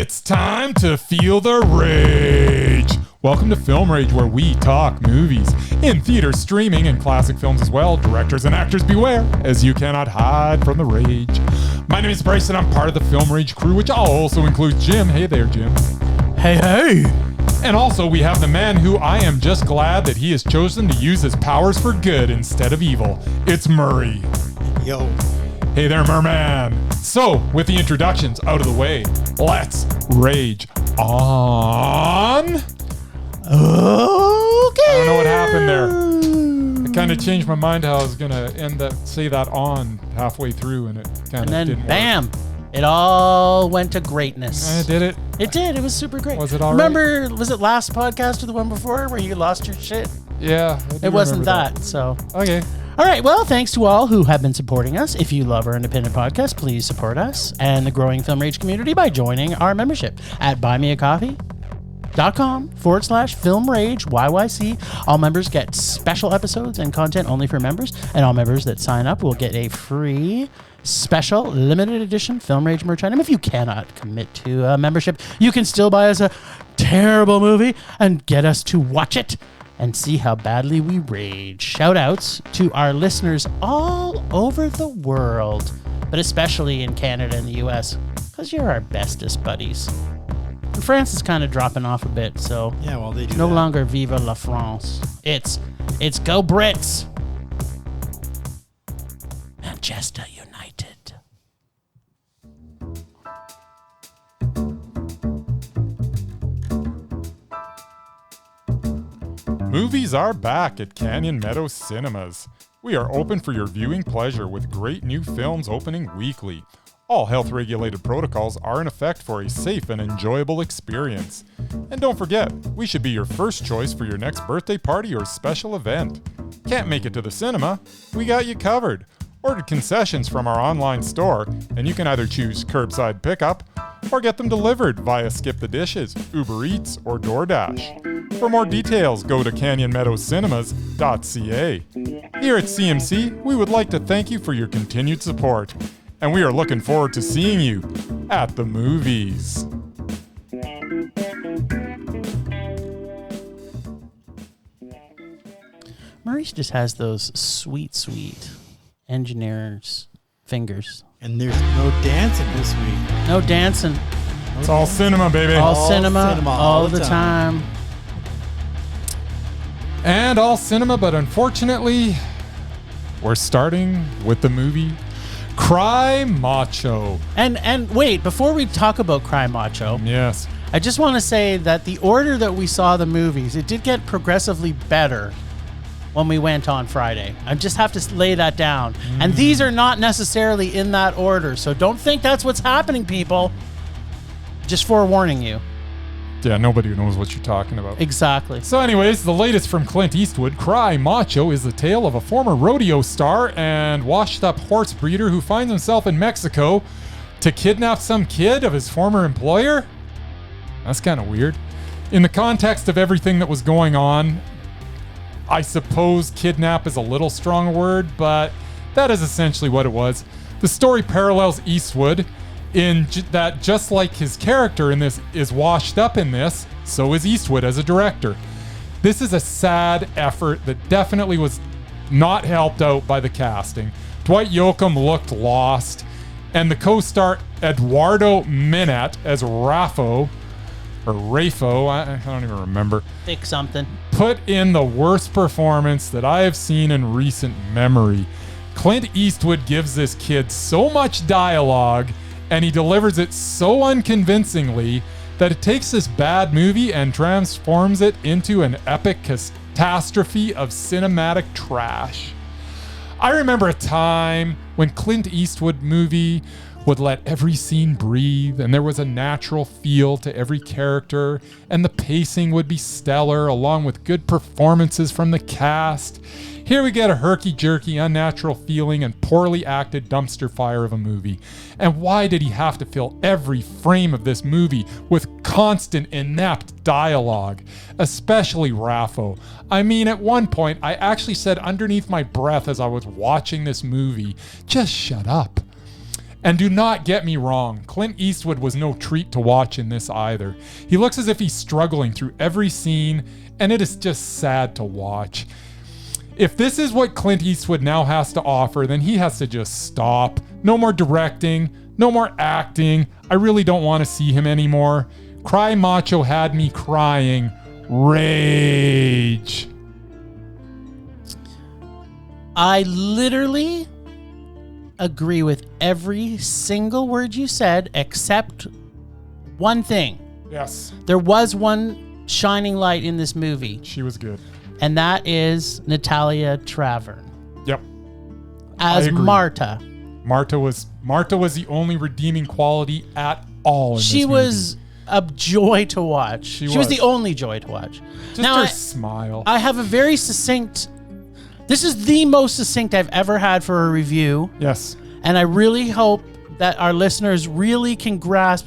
It's time to feel the rage. Welcome to Film Rage, where we talk movies in theater, streaming, and classic films as well. Directors and actors beware, as you cannot hide from the rage. My name is Bryce, and I'm part of the Film Rage crew, which also includes Jim. Hey there, Jim. Hey. And also, we have the man who I am just glad that he has chosen to use his powers for good instead of evil. It's Murray. Yo. Hey there, Merman. So, with the introductions out of the way, let's rage on. Okay. I don't know what happened there. I kind of changed my mind how I was going to say that on halfway through, and it kind of didn't work. Bam. It all went to greatness. Did it? It did. It was super great. Was it all Remember, right? was it last podcast or the one before where you lost your shit? Yeah. It wasn't that, so. Okay. All right. Well, thanks to all who have been supporting us. If you love our independent podcast, please support us and the growing Film Rage community by joining our membership at buymeacoffee.com/Film Rage YYC. All members get special episodes and content only for members, and all members that sign up will get a free special limited edition Film Rage merch item. If you cannot commit to a membership, you can still buy us a terrible movie and get us to watch it and see how badly we rage. Shout outs to our listeners all over the world, but especially in Canada and the US, because you're our bestest buddies. And France is kind of dropping off a bit, so yeah, well, they do no that. longer Viva la France. It's Go Brits. Manchester United. Movies are back at Canyon Meadow Cinemas. We are open for your viewing pleasure with great new films opening weekly. All health-regulated protocols are in effect for a safe and enjoyable experience. And don't forget, we should be your first choice for your next birthday party or special event. Can't make it to the cinema? We got you covered. Order concessions from our online store, and you can either choose curbside pickup or get them delivered via Skip the Dishes, Uber Eats, or DoorDash. For more details, go to canyonmeadowscinema.ca. Here at CMC, we would like to thank you for your continued support, and we are looking forward to seeing you at the movies. Maurice just has those sweet engineer's fingers. And there's no dancing this week. No dancing. It's all cinema, baby. All cinema all the time. And all cinema, but unfortunately, we're starting with the movie Cry Macho. And wait, before we talk about Cry Macho, Yes. I just want to say that the order that we saw the movies, it did get progressively better when we went on Friday. I just have to lay that down. And these are not necessarily in that order, so don't think that's what's happening, people. Just forewarning you. Yeah, nobody knows what you're talking about. Exactly. So anyways, the latest from Clint Eastwood, Cry Macho, is the tale of a former rodeo star and washed-up horse breeder who finds himself in Mexico to kidnap some kid of his former employer? That's kind of weird. In the context of everything that was going on, I suppose kidnap is a little strong a word, but that is essentially what it was. The story parallels Eastwood in that just like his character in this is washed up in this, so is Eastwood as a director. This is a sad effort that definitely was not helped out by the casting. Dwight Yoakam looked lost, and the co-star Eduardo Minette as Rafo, I don't even remember, Thick something. put in the worst performance that I have seen in recent memory. Clint Eastwood gives this kid so much dialogue, and he delivers it so unconvincingly that it takes this bad movie and transforms it into an epic catastrophe of cinematic trash. I remember a time when Clint Eastwood movie would let every scene breathe, and there was a natural feel to every character, and the pacing would be stellar, along with good performances from the cast. Here we get a herky-jerky, unnatural feeling and poorly acted dumpster fire of a movie. And why did he have to fill every frame of this movie with constant, inept dialogue? Especially Raffo. I mean, at one point, I actually said underneath my breath as I was watching this movie, just shut up. And do not get me wrong, Clint Eastwood was no treat to watch in this either. He looks as if he's struggling through every scene, and it is just sad to watch. If this is what Clint Eastwood now has to offer, then he has to just stop. No more directing, no more acting. I really don't want to see him anymore. Cry Macho had me crying. Rage. I literally agree with every single word you said except one thing. Yes. There was one shining light in this movie, She was good. and that is Natalia Travern Yep. as I agree. Marta. Marta was the only redeeming quality at all in She this was a joy to watch. She was was. the only joy to watch. Just Now, her smile. I have a very succinct. This is the most succinct I've ever had for a review. Yes. And I really hope that our listeners really can grasp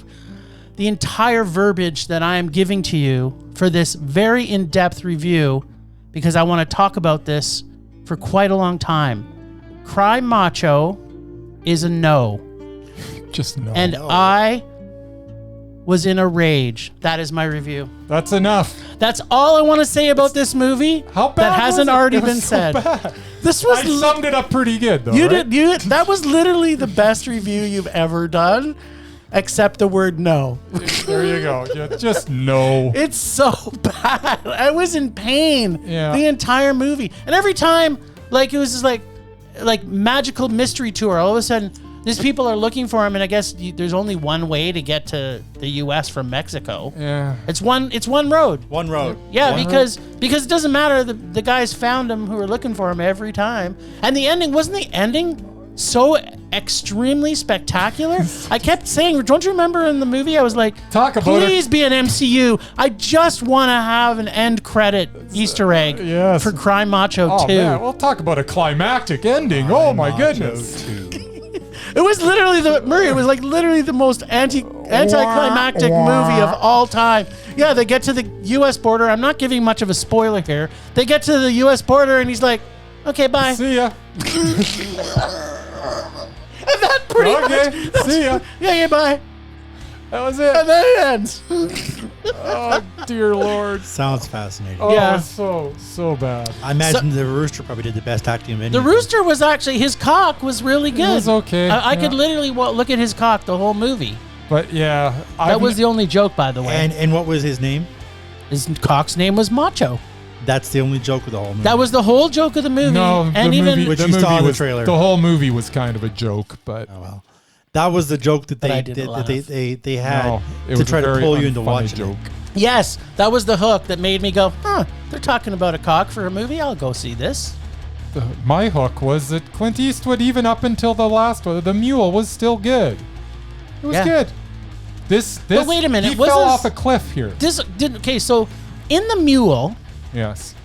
the entire verbiage that I am giving to you for this very in-depth review, because I want to talk about this for quite a long time. Cry Macho is a no. Just no. And I was in a rage. That is my review. That's enough. That's all I want to say about this movie. How bad that hasn't was it? already It was been so said. bad. This was I summed it up pretty good, though. You right? did. That was literally the best review you've ever done, except the word no. There you go. Just no. It's so bad. I was in pain Yeah. the entire movie, and every time, like it was just like magical mystery tour. All of a sudden, these people are looking for him, and I guess there's only one way to get to the U.S. from Mexico. Yeah. It's one road. One road. Yeah, One because it doesn't matter. The guys found him who were looking for him every time. And the ending, wasn't the ending so extremely spectacular? I kept saying, don't you remember in the movie, I was like, Talk about please be an MCU. I just want to have an end credit Easter egg yes. for Cry Macho Oh 2. man, we'll talk about a climactic ending. Oh my goodness. It was literally it was like literally the most anticlimactic movie of all time. Yeah, they get to the U.S. border. I'm not giving much of a spoiler here. They get to the U.S. border, and he's like, okay, bye. See ya. And that pretty Okay, much. see ya. Yeah, bye. That was it. And then it ends. Oh dear Lord. Sounds fascinating. Oh, Yeah. so bad. I imagine the rooster probably did the best acting of any. The rooster was actually, his cock was really good. It was okay. I could yeah. literally look at his cock the whole movie. But yeah, That was the only joke, by the way. And what was his name? His cock's name was Macho. That's the only joke of the whole movie. That was the whole joke of the movie. no. And the even movie, Which the you saw movie in the was, trailer. The whole movie was kind of a joke, but Oh well, that was the joke that But I they didn't did. That they had no, it to was try a to very pull you into unfunny watching joke. it. yes, that was the hook that made me go, huh, they're talking about a cock for a movie. I'll go see this. My hook was that Clint Eastwood, even up until the last one, the mule was still good. It was Yeah. good. This. But wait a minute, He was fell this- off a cliff here. Okay, so in the mule, Yes,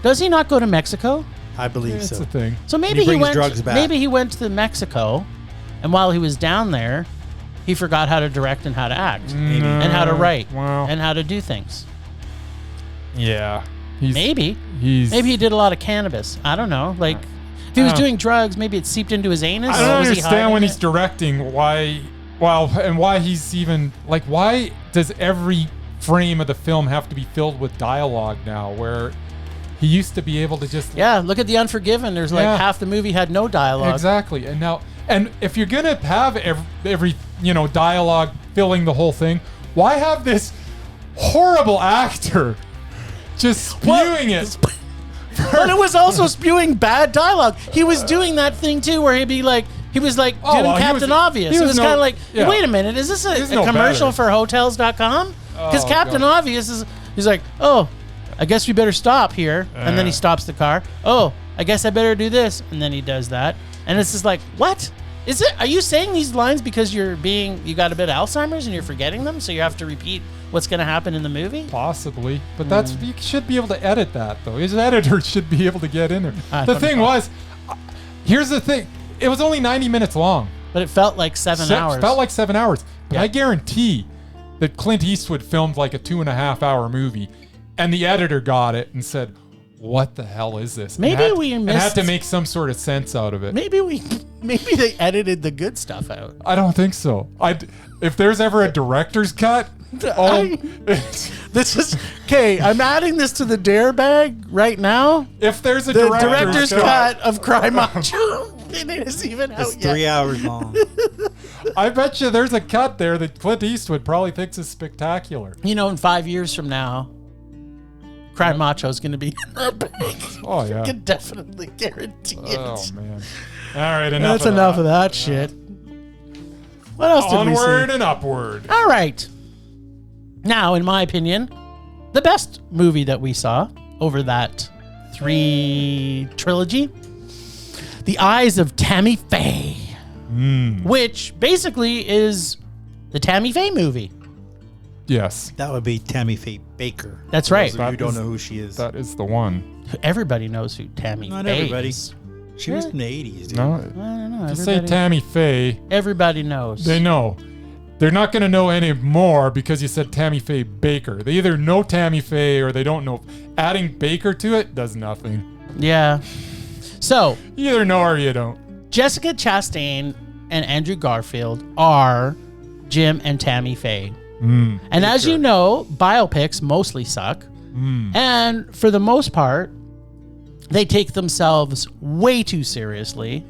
does he not go to Mexico? I believe it's so. a thing. So he maybe he brings went. drugs back. Maybe he went to Mexico, and while he was down there, he forgot how to direct and how to act, Maybe. and how to write, Wow. and how to do things. Yeah. He's, Maybe He's. he did a lot of cannabis. I don't know. Like if he was doing drugs, maybe it seeped into his anus. I don't Was he understand hiding when it? he's directing why. Well, and why he's even like. Why does every frame of the film have to be filled with dialogue now? Where he used to be able to just. Yeah, look at The Unforgiven. There's like Yeah. half the movie had no dialogue. Exactly. And now, and if you're gonna have every dialogue filling the whole thing, why have this horrible actor just spewing it? But it was also spewing bad dialogue. He was doing that thing too, where he was like Oh, doing well, he Captain was- Obvious. he It was was no- kind of like, yeah. wait a minute, is this He's a no commercial better. for Hotels.com? Because Oh, Captain God. Obvious he's like, oh, I guess we better stop here, and then he stops the car. Oh, I guess I better do this, and then he does that, and it's just like, what? Is it? Are you saying these lines because you got a bit of Alzheimer's and you're forgetting them, so you have to repeat what's going to happen in the movie? Possibly, but that's you should be able to edit that though. His editor should be able to get in there. I The don't thing know. was, here's the thing: it was only 90 minutes long. But it felt like 7 hours. Felt like 7 hours. But Yeah. I guarantee that Clint Eastwood filmed like a 2.5 hour movie, and the editor got it and said, what the hell is this? Maybe and we and missed- had to make some sort of sense out of it. Maybe they edited the good stuff out. I don't think so. If there's ever a director's cut, This is okay. I'm adding this to the dare bag right now. if there's a The director's, director's cut of Cry Macho. It isn't even out It's yet. 3 hours long. I bet you there's a cut there that Clint Eastwood probably thinks is spectacular. You know, in 5 years from now, Cry Macho is going to be in the bag. Oh I yeah. can definitely guarantee it. Oh man. All right, That's enough of that shit. What else did we see? Onward and upward. All right. Now, in my opinion, the best movie that we saw over that 3 trilogy, The Eyes of Tammy Faye, which basically is the Tammy Faye movie. Yes, That would be Tammy Faye Baker. That's For right. those of you who don't know who she is. that is the one. Everybody knows who Tammy Not Faye everybody. is. She was in the 80s, dude. No, I don't know. to say Tammy Faye, Everybody knows. they know. They're not going to know any more because you said Tammy Faye Baker. They either know Tammy Faye or they don't know. Adding Baker to it does nothing. Yeah. So, You either know or you don't. Jessica Chastain and Andrew Garfield are Jim and Tammy Faye. And as you know, biopics mostly suck. And for the most part, they take themselves way too seriously.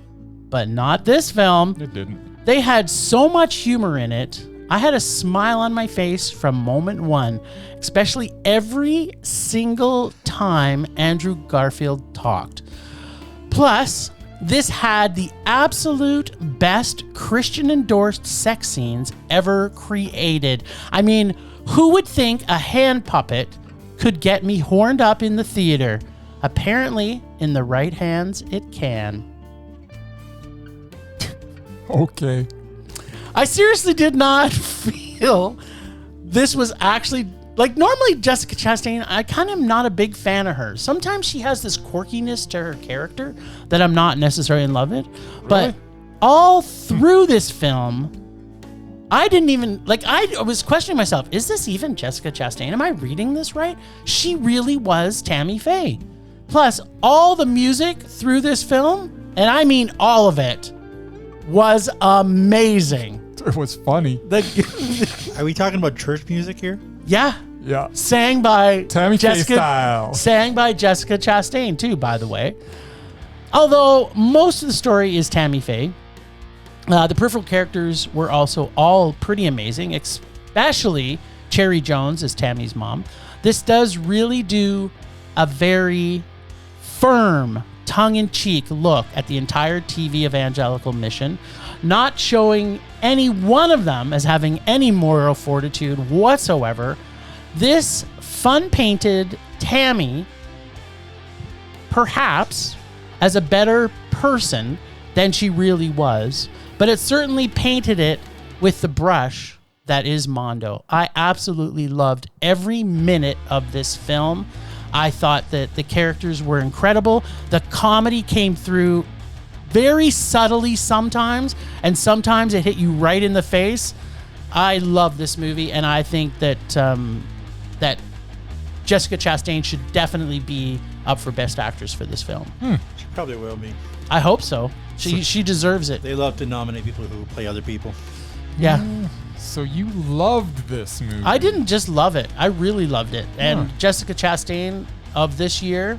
But not this film. It didn't. They had so much humor in it. I had a smile on my face from moment one, especially every single time Andrew Garfield talked. Plus, this had the absolute best Christian-endorsed sex scenes ever created. I mean, who would think a hand puppet could get me horned up in the theater? Apparently, in the right hands, it can. Okay. I seriously did not feel this was actually like normally Jessica Chastain. I kind of am not a big fan of her. Sometimes she has this quirkiness to her character that I'm not necessarily in love with. But all through this film, I didn't even like. I was questioning myself: is this even Jessica Chastain? Am I reading this right? She really was Tammy Faye. Plus, all the music through this film, and I mean all of it, was amazing. It was funny. Are we talking about church music here? Yeah. Yeah. Sang by Tammy Faye style. Sang by Jessica Chastain too, by the way. Although most of the story is Tammy Faye, the peripheral characters were also all pretty amazing, especially Cherry Jones as Tammy's mom. This does really do a very firm, tongue-in-cheek look at the entire TV evangelical mission, not showing any one of them as having any moral fortitude whatsoever. This fun-painted Tammy, perhaps, as a better person than she really was, but it certainly painted it with the brush that is Mondo. I absolutely loved every minute of this film. I thought that the characters were incredible. The comedy came through very subtly sometimes, and sometimes it hit you right in the face. I love this movie, and I think that that Jessica Chastain should definitely be up for Best Actress for this film. She probably will be. I hope so. She deserves it. They love to nominate people who play other people. Yeah. So you loved this movie. I didn't just love it. I really loved it. And Jessica Chastain of this year,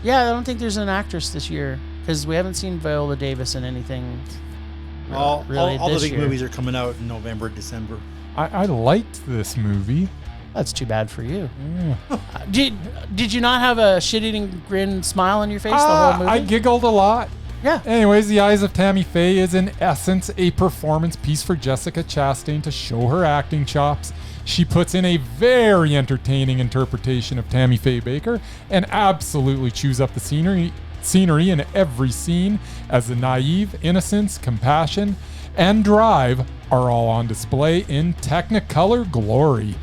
yeah, I don't think there's an actress this year because we haven't seen Viola Davis in anything All the this big year. movies are coming out in November, December. I liked this movie. That's too bad for you. Did you not have a shit-eating grin smile on your face the whole movie? I giggled a lot. Yeah. Anyways, The Eyes of Tammy Faye is in essence a performance piece for Jessica Chastain to show her acting chops. She puts in a very entertaining interpretation of Tammy Faye Baker and absolutely chews up the scenery in every scene as the naive innocence, compassion, and drive are all on display in Technicolor glory.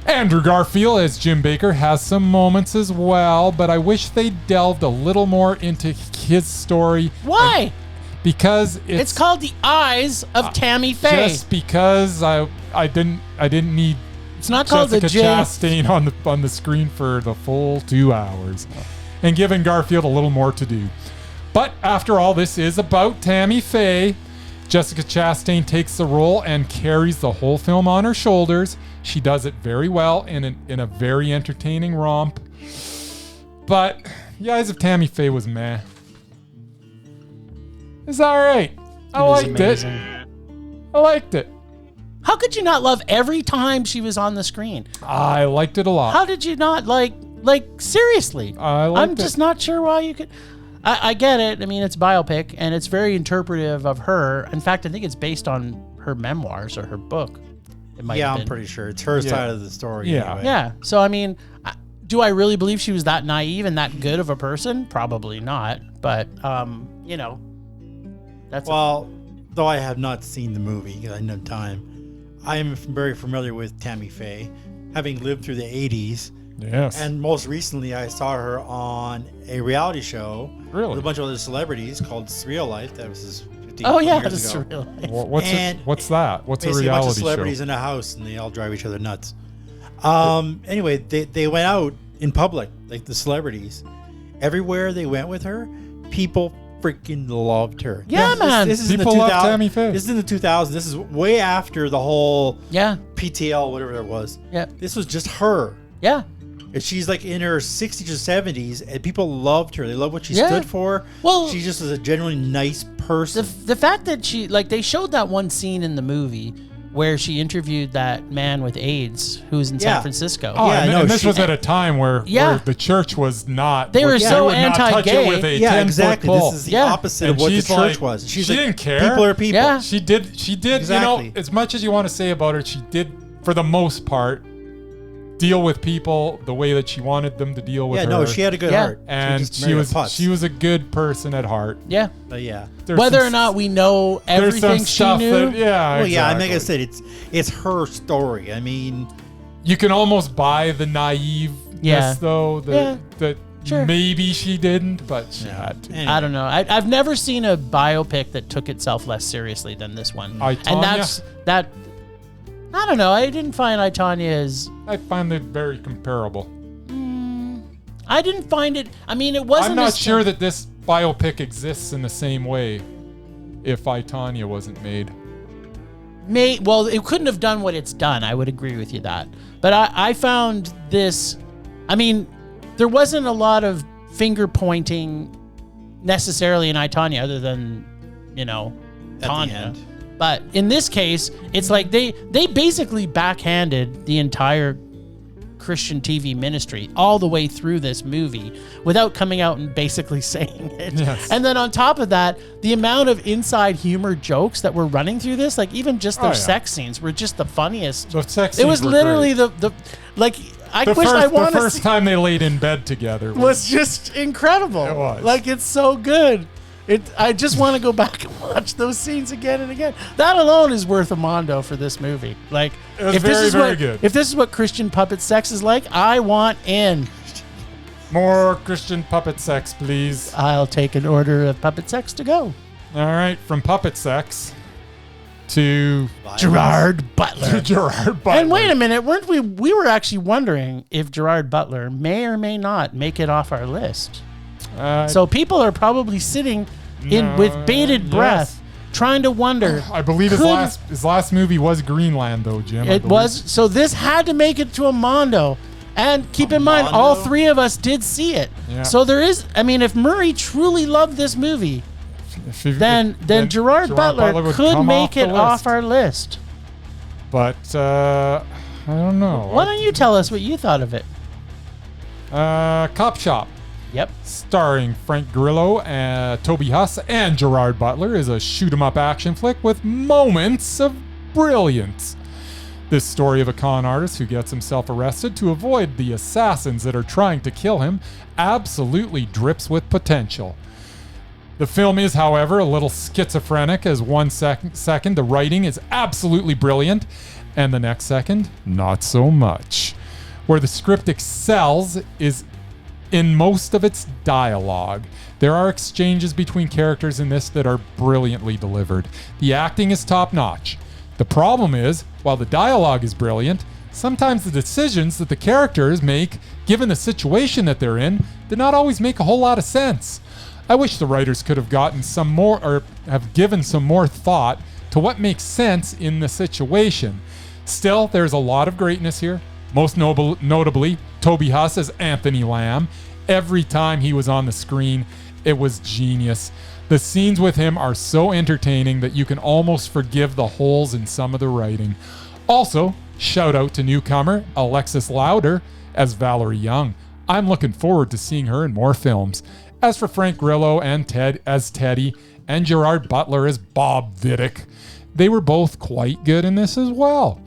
Andrew Garfield as Jim Baker has some moments as well, but I wish they delved a little more into his story. Why? Because It's called The Eyes of Tammy Faye. just because I didn't need It's not called Jessica the J. Chastain on the screen for the full 2 hours, and giving Garfield a little more to do. But after all, this is about Tammy Faye. Jessica Chastain takes the role and carries the whole film on her shoulders. She does it very well in a very entertaining romp. But The Eyes of Tammy Faye was meh. It's all right. I liked it. I liked it. How could you not love every time she was on the screen? I liked it a lot. How did you not like seriously? I'm just not sure why you could. I get it. I mean, it's biopic and it's very interpretive of her. In fact, I think it's based on her memoirs or her book. It might have been. I'm pretty sure it's her side of the story. Yeah. Anyway. Yeah. So, I mean, do I really believe she was that naive and that good of a person? Probably not. But, you know, that's. Well, though I have not seen the movie because I didn't have time, I am very familiar with Tammy Faye, having lived through the 80s. Yes. And most recently, I saw her on a reality show with a bunch of other celebrities called Surreal Life. That was 15 years ago. Surreal Life. What's that? What's a reality show? Basically, a bunch of celebrities in a house, and they all drive each other nuts. Anyway, they went out in public, like the celebrities. Everywhere they went with her, people freaking loved her. Yeah, man. This is People in the love Tammy Faye. This is in the 2000s. This is way after the whole Yeah. PTL, whatever it was. Yeah. This was just her. Yeah. And she's like in her 60s or 70s, and people loved her. They loved what she Yeah. stood for. Well, she just was a genuinely nice person. The fact that she, like, they showed that one scene in the movie where she interviewed that man with AIDS who's in San Francisco. Oh, Yeah, and this was at a time where the church was not. They were so would not touch anti-gay. it with a Yeah, 10-foot exactly. pole. This is the opposite of what the church was. She didn't care. People are people. Yeah. She did. Exactly. You know, as much as you want to say about her, she did, for the most part, deal with people the way that she wanted them to deal with her. Yeah, no, she had a good heart. And she was a good person at heart. Yeah. But yeah. Whether or not we know everything she knew. Well, yeah, I mean, like I said, it's her story. I mean, you can almost buy the naiveness, though, that Sure. maybe she didn't, but she had to. Anyway. I don't know. I've never seen a biopic that took itself less seriously than this one. I, and that's that. I don't know. I didn't find I, Tonya as. I find it very comparable. I didn't find it. I mean, it wasn't. I'm not sure that this biopic exists in the same way if I, Tonya wasn't made. Well, it couldn't have done what it's done. I would agree with you that. But I found this. I mean, there wasn't a lot of finger pointing necessarily in I, Tonya, other than, you know, Tonya. But in this case, it's like they basically backhanded the entire Christian TV ministry all the way through this movie without coming out and basically saying it. Yes. And then on top of that, the amount of inside humor jokes that were running through this, like even just their sex scenes were just the funniest. The sex scenes it was were literally great. the like I wish I wanted the first time they laid in bed together was just incredible. It was. Like, it's so good. I just want to go back and watch those scenes again and again. That alone is worth a mondo for this movie. Like, it was if very, this is very what good. If this is what Christian puppet sex is like, I want in. More Christian puppet sex, please. I'll take an order of puppet sex to go. All right, from puppet sex to Gerard Butler. Gerard Butler. And wait a minute, weren't we? We were actually wondering if Gerard Butler may or may not make it off our list. So people are probably sitting with bated breath, trying to wonder. I believe his last movie was Greenland, though, Jim. It was. So this had to make it to a mondo. And keep in mind, all three of us did see it. Yeah. So there is. I mean, if Murray truly loved this movie, then Gerard Butler could make it off our list. But I don't know. Why don't you tell us what you thought of it? Copshop. Yep. Starring Frank Grillo, Toby Huss, and Gerard Butler, is a shoot-'em-up action flick with moments of brilliance. This story of a con artist who gets himself arrested to avoid the assassins that are trying to kill him absolutely drips with potential. The film is, however, a little schizophrenic, as one second the writing is absolutely brilliant, and the next second, not so much. Where the script excels is in most of its dialogue. There are exchanges between characters in this that are brilliantly delivered. The acting is top-notch. The problem is, while the dialogue is brilliant, Sometimes the decisions that the characters make, given the situation that they're in, do not always make a whole lot of sense. I wish the writers could have gotten some more, or have given some more thought to what makes sense in the situation. Still, there's a lot of greatness here. Most notably, Toby Huss as Anthony Lamb. Every time he was on the screen, it was genius. The scenes with him are so entertaining that you can almost forgive the holes in some of the writing. Also, shout out to newcomer Alexis Louder as Valerie Young. I'm looking forward to seeing her in more films. As for Frank Grillo and Ted as Teddy, and Gerard Butler as Bob Vidic, they were both quite good in this as well.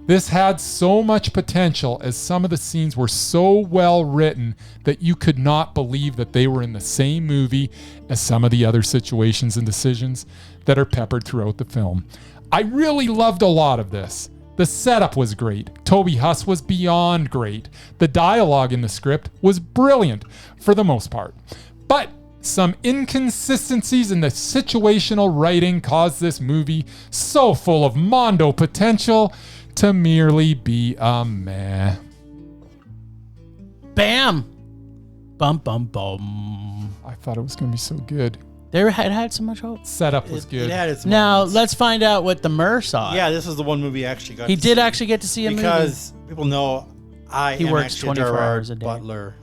This had so much potential, as some of the scenes were so well written that you could not believe that they were in the same movie as some of the other situations and decisions that are peppered throughout the film. I really loved a lot of this. The setup was great. Toby Huss was beyond great. The dialogue in the script was brilliant for the most part. But some inconsistencies in the situational writing caused this movie, so full of mondo potential, to merely be a meh. Bam! Bum, bum, bum. I thought it was going to be so good. It had so much hope. Setup was good. It had its Now, moments. let's find out what the Mur saw. Yeah, this is the one movie I actually got He to did see. actually get to see a movie. Because people know I He am works actually a 24 Gerard hours a day. Butler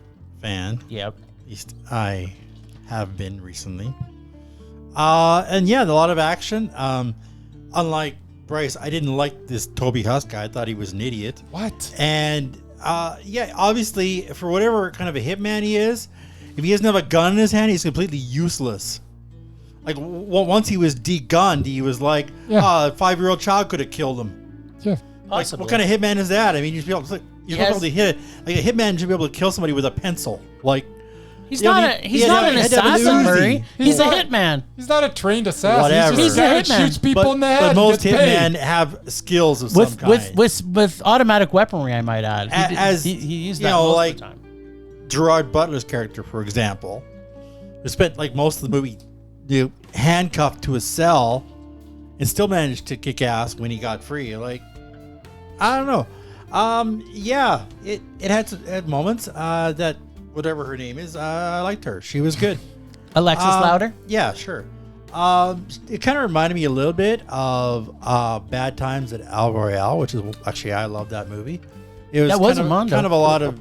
fan. Yep. At least I have been recently. And yeah, a lot of action. Unlike Bryce, I didn't like this Toby Huss guy. I thought he was an idiot. What? And yeah, obviously, for whatever kind of a hitman he is, if he doesn't have a gun in his hand, he's completely useless. Like, once he was de-gunned, he was like, a 5-year-old child could have killed him. Yeah. Like, what kind of hitman is that? I mean, you're supposed to hit it. Like, a hitman should be able to kill somebody with a pencil. Like, He's not an assassin, Murray. He's a hitman. He's not a trained assassin. Whatever. He's just a guy who shoots people in the head. But most and gets paid. hitmen have skills of some kind. With automatic weaponry, I might add. He used that most of the time. Gerard Butler's character, for example, who spent like most of the movie handcuffed to a cell and still managed to kick ass when he got free. Like, I don't know. Yeah, it had moments that whatever her name is, I liked her. She was good. Alexis Louder? Yeah, sure. It kind of reminded me a little bit of Bad Times at El Royale, which is actually, I love that movie. It was kind of a lot of,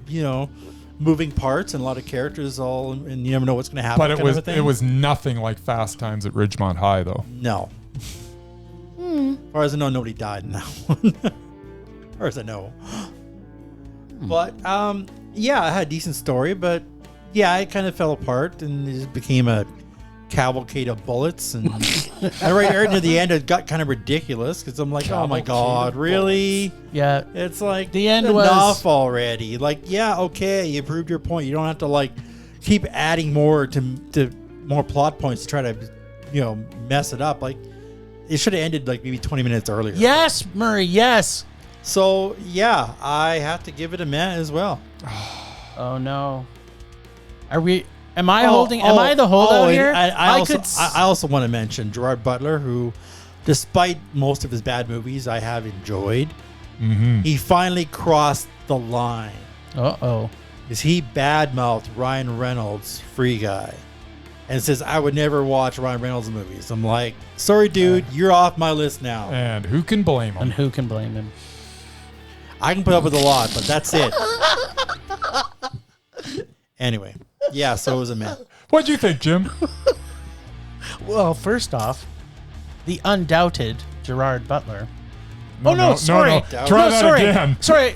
moving parts and a lot of characters and you never know what's going to happen. But it was nothing like Fast Times at Ridgemont High, though. No. As far as I know, nobody died in that one. As far as I know. But yeah, it had a decent story, but yeah, it kind of fell apart and it just became a cavalcade of bullets. And right near the end, it got kind of ridiculous because I'm like, oh my God, really? Bullets. Yeah. It's like, the end enough already. Like, yeah, okay, you proved your point. You don't have to like keep adding more to more plot points to try to, mess it up. Like, it should have ended like maybe 20 minutes earlier. Yes, Murray, yes. So, yeah, I have to give it a meh as well. Oh, no. Am I the holdout here? I also want to mention Gerard Butler, who, despite most of his bad movies I have enjoyed, he finally crossed the line. Uh-oh. Because he badmouthed Ryan Reynolds, Free Guy, and says, I would never watch Ryan Reynolds movies. I'm like, sorry, dude, you're off my list now. And who can blame him? I can put up with a lot, but that's it. Anyway, yeah, so it was a meh. What'd you think, Jim? Well, first off, the undoubted Gerard Butler. Sorry. Try that again. Sorry.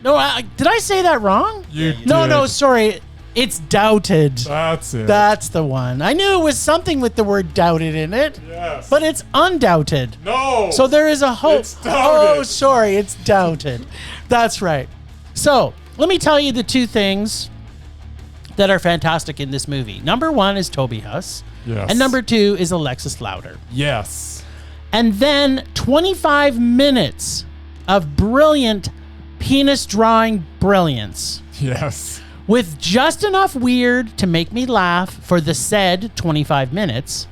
No, did I say that wrong? You did. No, sorry. It's doubted. That's it. That's the one. I knew it was something with the word doubted in it. Yes. But it's undoubted. No. So there is a hope. It's doubted. Oh, sorry. It's doubted. That's right. So let me tell you the two things that are fantastic in this movie. Number one is Toby Huss. Yes. And number two is Alexis Louder. Yes. And then 25 minutes of brilliant penis drawing brilliance. Yes. With just enough weird to make me laugh for the said 25 minutes.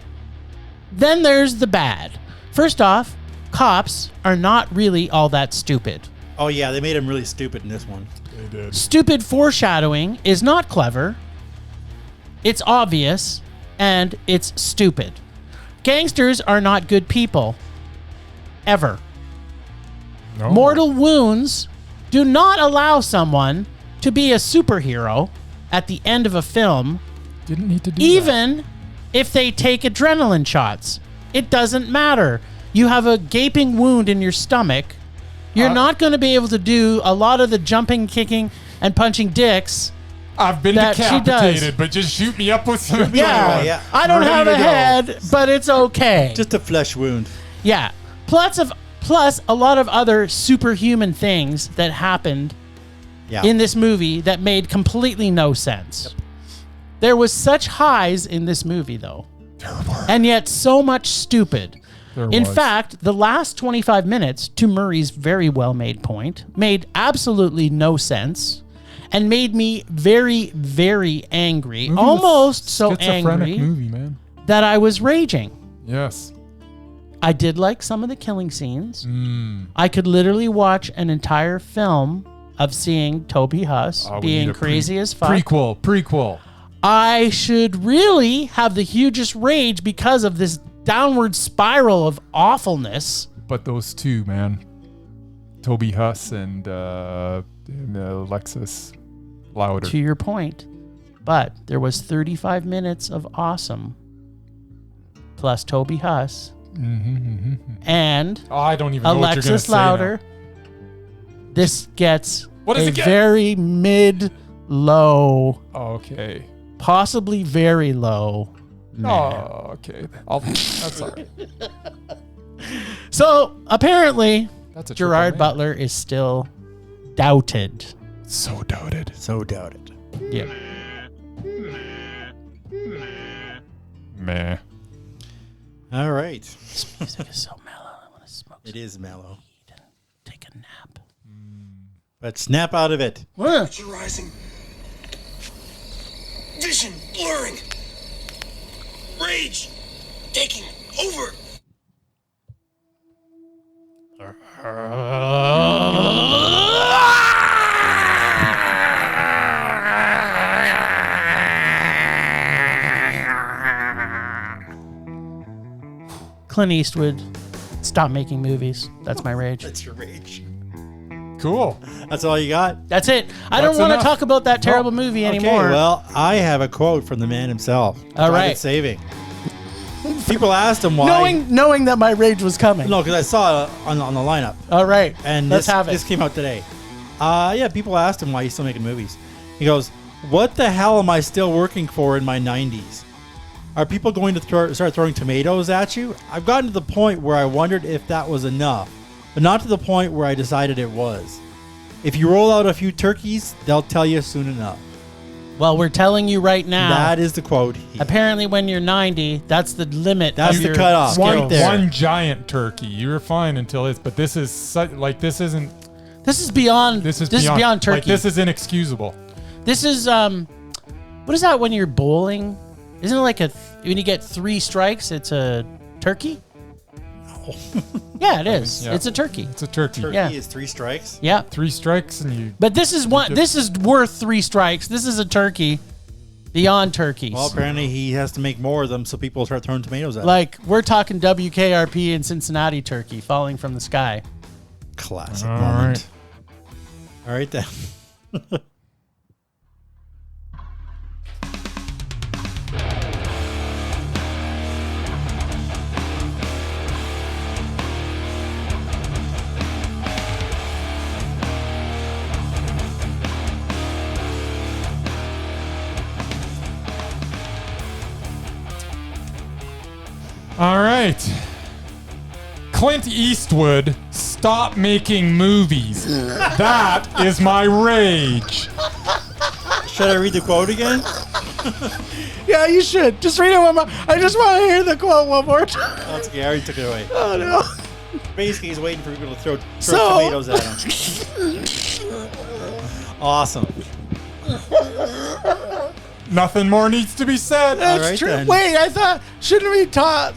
Then there's the bad. First off, cops are not really all that stupid. Oh, yeah, they made him really stupid in this one. They did. Stupid foreshadowing is not clever. It's obvious, and it's stupid. Gangsters are not good people. Ever. No. Mortal wounds do not allow someone to be a superhero at the end of a film, Didn't need to do even if they take adrenaline shots. It doesn't matter. You have a gaping wound in your stomach. You're not going to be able to do a lot of the jumping, kicking, and punching dicks. I've been that she does. decapitated, but just shoot me up with some. Yeah, I don't Ready have to a go. head, but it's okay. Just a flesh wound. Yeah. Plus a lot of other superhuman things that happened in this movie that made completely no sense. Yep. There was such highs in this movie, though. And yet so much stupid. In fact, the last 25 minutes, to Murray's very well-made point, made absolutely no sense and made me very, very angry. Almost so angry movie, man. that I was raging. Yes. I did like some of the killing scenes. I could literally watch an entire film of seeing Toby Huss being crazy as fuck. Prequel. I should really have the hugest rage because of this downward spiral of awfulness. But those two, man. Toby Huss and Alexis Louder. To your point. But there was 35 minutes of awesome. Plus Toby Huss. And I don't even know Alexis what you're Louder. Now. This gets a very mid-low. Okay. Possibly very low. Oh, okay. That's all right. So apparently, That's a Gerard Butler is still doubted. So doubted. Yeah. Meh. All right. This music is so mellow. I want to smoke. It is mellow. And take a nap. But snap out of it. Temperature rising. Vision blurring. Rage taking over. Clint Eastwood, stop making movies. That's my rage. That's your rage. Cool. That's all you got? That's it. I don't want to enough. talk about that terrible movie anymore. Okay, well, I have a quote from the man himself. All right. Private Saving. People asked him why. Knowing that my rage was coming. No, because I saw it on the lineup. All right. And let's have it. This came out today. Yeah, people asked him why he's still making movies. He goes, "What the hell am I still working for in my 90s? Are people going to start throwing tomatoes at you? I've gotten to the point where I wondered if that was enough, but not to the point where I decided it was. If you roll out a few turkeys, they'll tell you soon enough." Well, we're telling you right now. That is the quote. Apparently, when you're 90, that's the limit. That's of the your cutoff. skills. Right there. One giant turkey. You're fine until it's. But this is this isn't. This is beyond. This is beyond turkey. Like, this is inexcusable. This is what is that when you're bowling? Isn't it like when you get 3 strikes, it's a turkey? No. Yeah, it is. Yeah. It's a turkey. It's a turkey. Turkey is 3 strikes. Yeah. 3 strikes and you. But this is one. This is worth 3 strikes. This is a turkey. Beyond turkeys. Well, apparently he has to make more of them so people start throwing tomatoes at him. Like, we're talking WKRP in Cincinnati turkey falling from the sky. Classic All moment. All right then. All right. Clint Eastwood, stop making movies. That is my rage. Should I read the quote again? Yeah, you should. Just read it one more. I just want to hear the quote one more time. That's okay. I already took it away. Oh, no. Basically, he's waiting for people to throw tomatoes at him. Awesome. Nothing more needs to be said. That's right, true. then. Wait, I thought shouldn't we talk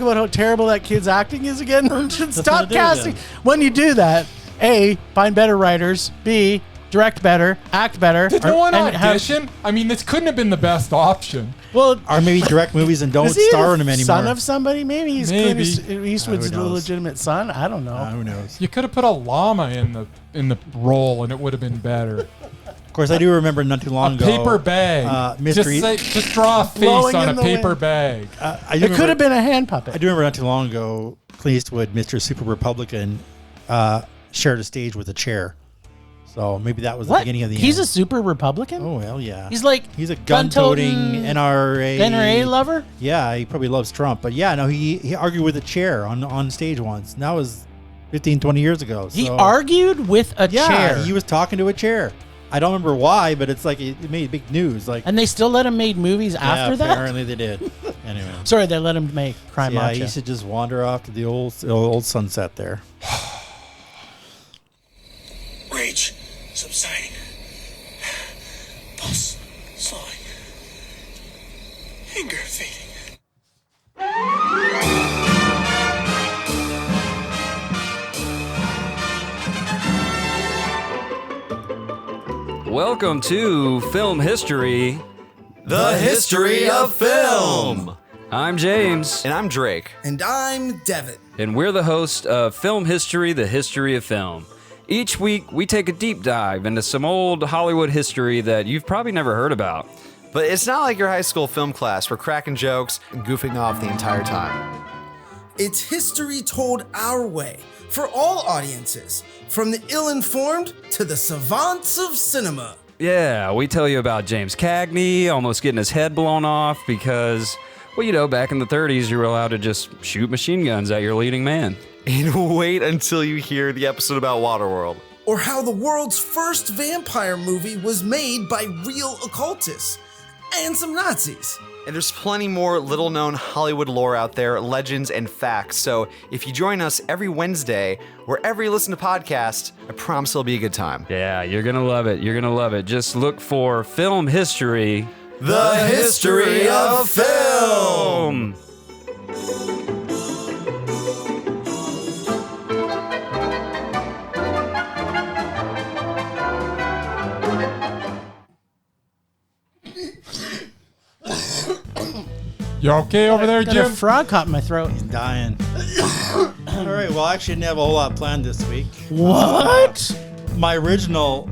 about how terrible that kid's acting is again? Stop to do casting. then. When you do that, A, find better writers. B, direct better, act better. Did no one audition? I mean, this couldn't have been the best option. Well, or maybe direct movies and don't star in them anymore. Son of somebody, maybe he's Maybe. Clint Eastwood's legitimate son. I don't know. Who knows? You could have put a llama in the role, and it would have been better. Of course, I do remember not too long ago. Paper bag. Mystery. Just draw a face on a paper bag. It could have been a hand puppet. I do remember not too long ago, Clint Eastwood, Mr. Super Republican, shared a stage with a chair. So maybe that was the beginning of the He's end. a super Republican? Oh, well, yeah. He's a gun-toting NRA lover? Yeah, he probably loves Trump. But yeah, no, he argued with a chair on stage once. And that was 15, 20 years ago. So. He argued with a chair? Yeah, he was talking to a chair. I don't remember why, but it's like it made big news. And they still let him make movies after that? Apparently they did. Anyway. Sorry, they let him make Crime Macho. Yeah, he should just wander off to the old sunset there. Rage subsiding. Pulse slowing. Anger fading. Welcome to Film History, the history of film. I'm James. And I'm Drake. And I'm Devin. And we're the host of Film History, the history of film. Each week, we take a deep dive into some old Hollywood history that you've probably never heard about. But it's not like your high school film class. We're cracking jokes and goofing off the entire time. It's history told our way, for all audiences, from the ill-informed to the savants of cinema. Yeah, we tell you about James Cagney almost getting his head blown off because, well, you know, back in the 30s, you were allowed to just shoot machine guns at your leading man. And wait until you hear the episode about Waterworld. Or how the world's first vampire movie was made by real occultists. And some Nazis. And there's plenty more little-known Hollywood lore out there, legends and facts. So if you join us every Wednesday, wherever you listen to podcasts, I promise it'll be a good time. Yeah, you're gonna love it. You're gonna love it. Just look for Film History, the history of film. You okay over there, Got Jim? a frog caught in my throat. Dying. All right, well, I actually didn't have a whole lot planned this week. What? My original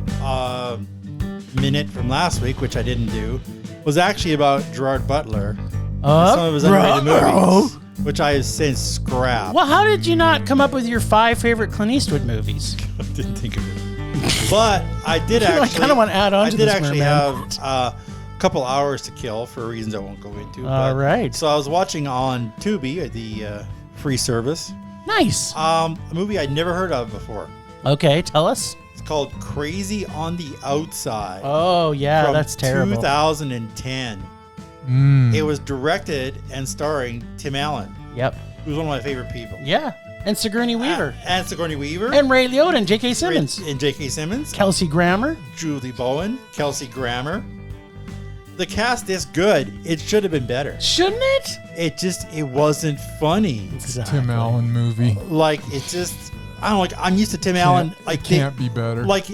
minute from last week, which I didn't do, was actually about Gerard Butler. Some of his underrated movies, which I have since scrapped. Well, how did you not come up with your 5 favorite Clint Eastwood movies? I didn't think of it. But I did I actually. kind of want to add on I to did this, actually Murman. have a couple hours to kill for reasons I won't go into. All right. So I was watching on Tubi, the free service, Nice. a movie I'd never heard of before. Okay, tell us. It's called Crazy on the Outside. Oh, yeah, from that's terrible. 2010. It was directed and starring Tim Allen, Yep. who's one of my favorite people. Yeah. And Sigourney Weaver. And Sigourney Weaver. And Ray Liotta and J.K. Simmons. And J.K. Simmons. Kelsey Grammer. Julie Bowen. Kelsey Grammer. The cast is good. It should have been better. Shouldn't it? It wasn't funny. Exactly. Tim Allen movie. Like, it just, I don't know, like, I'm used to Tim Allen. Like, It can't be better. Like,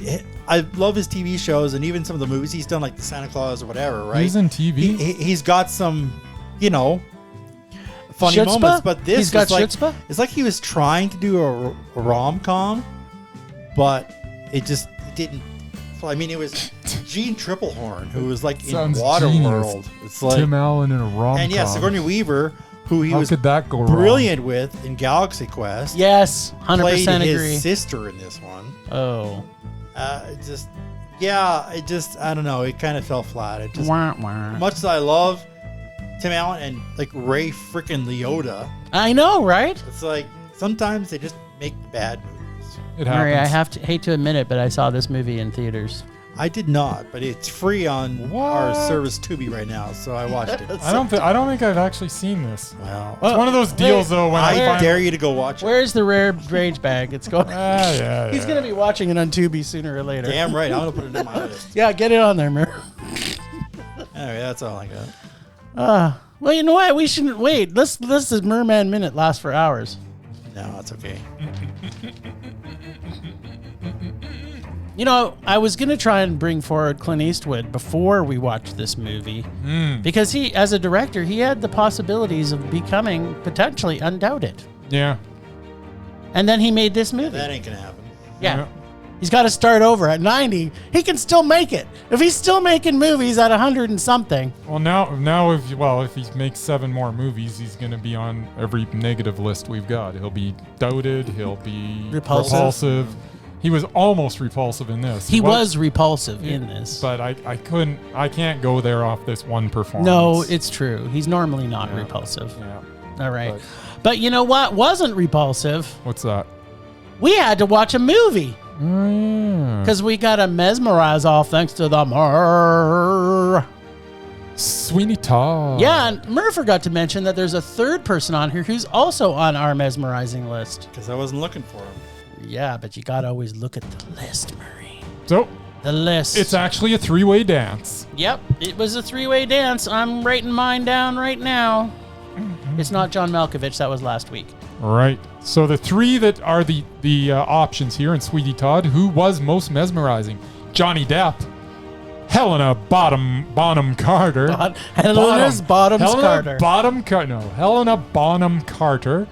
I love his TV shows and even some of the movies he's done, like the Santa Claus or whatever, right? He's in TV. He's got some, funny Chutzpah? moments, but this He's got was like, chutzpah? it's like he was trying to do a rom-com, but it just didn't. I mean, it was Gene Triplehorn who was like in Sounds Waterworld. genius. It's like, Tim Allen in a rom-com. and yeah, Sigourney Weaver, who he How was could that go wrong? brilliant with in Galaxy Quest. Yes, 100% played agree. his sister in this one. Oh. I don't know. It kind of fell flat. It just, Wah, wah. much as I love Tim Allen and like Ray frickin' Liotta, I know, right? it's like sometimes they just make bad movies. It happens. Murray, I hate to admit it, but I saw this movie in theaters. I did not, but it's free on our service Tubi right now, so I watched it. I don't think I've actually seen this. Well, It's one of those deals though when I find dare you to go watch it. Where's the rare rage bag? It's going. Yeah. He's gonna be watching it on Tubi sooner or later. Damn right, I'm gonna put it in my list. Yeah, get it on there, Murray. Anyway, that's all I got. Well, you know what? We shouldn't wait. This is Murman Minute lasts for hours. No, it's okay. You know, I was going to try and bring forward Clint Eastwood before we watched this movie because he, as a director, he had the possibilities of becoming potentially undoubted. Yeah. And then he made this movie. That ain't gonna happen. Yeah. He's got to start over at 90. He can still make it. If he's still making movies at 100 and something. Well, now if he makes 7 more movies, he's going to be on every negative list we've got. He'll be doubted. He'll be repulsive. He was almost repulsive in this. He was repulsive in this. But I can't go there off this one performance. No, it's true. He's normally not repulsive. Yeah. All right. But you know what wasn't repulsive? What's that? We had to watch a movie. Because we got to mesmerize off thanks to the Murr. Sweeney Todd. Yeah, and Murr forgot to mention that there's a third person on here who's also on our mesmerizing list. Because I wasn't looking for him. Yeah, but you got to always look at the list, Murray. So, the list. It's actually a 3-way dance. Yep, it was a 3-way dance. I'm writing mine down right now. It's not John Malkovich. That was last week. All right. So the 3 that are the options here in Sweetie Todd, who was most mesmerizing? Johnny Depp, Helena Bonham Carter. Helena's Bottoms Carter. Helena Bonham Carter,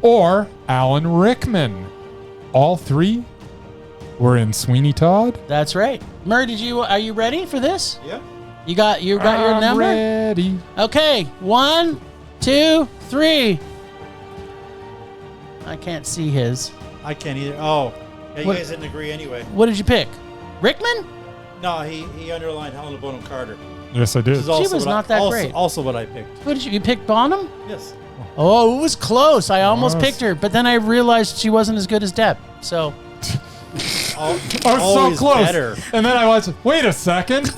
or Alan Rickman. All 3 were in Sweeney Todd. That's right. Murr, are you ready for this? Yep. You got your number? Ready. Okay. 1, 2, 3. I can't see his. I can't either. Oh, yeah, you guys didn't agree anyway. What did you pick? Rickman? No, he underlined Helena Bonham Carter. Yes, I did. She was not that great. Also what I picked. What did you pick? Bonham? Yes. Oh, it was close. I almost picked her, but then I realized she wasn't as good as Depp. So I was so close. Better. And then I was, wait a second.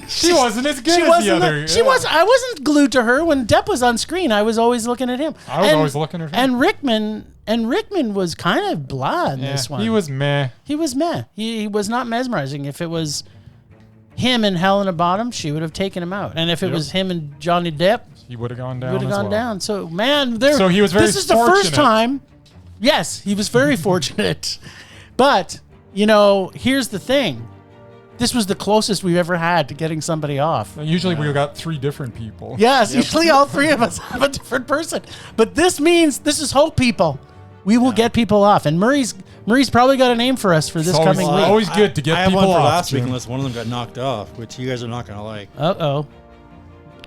She wasn't as good as the other. I wasn't glued to her when Depp was on screen. I was always looking at him. I was always looking at him. And Rickman was kind of blah in this one. He was meh. He was meh. He was not mesmerizing. If it was him and Helena Bonham, she would have taken him out. And if it was him and Johnny Depp, he would have gone down. He would have gone down. So man, so he was very this is the first time. Yes, he was very fortunate. But you know, here's the thing. This was the closest we've ever had to getting somebody off. Usually we've got 3 different people. Yes, usually all 3 of us have a different person. But this means this is hope, people. We will get people off. And Murray's probably got a name for us for this coming week. Always good to get people off. I have one for last week unless one of them got knocked off, which you guys are not going to like. Uh-oh.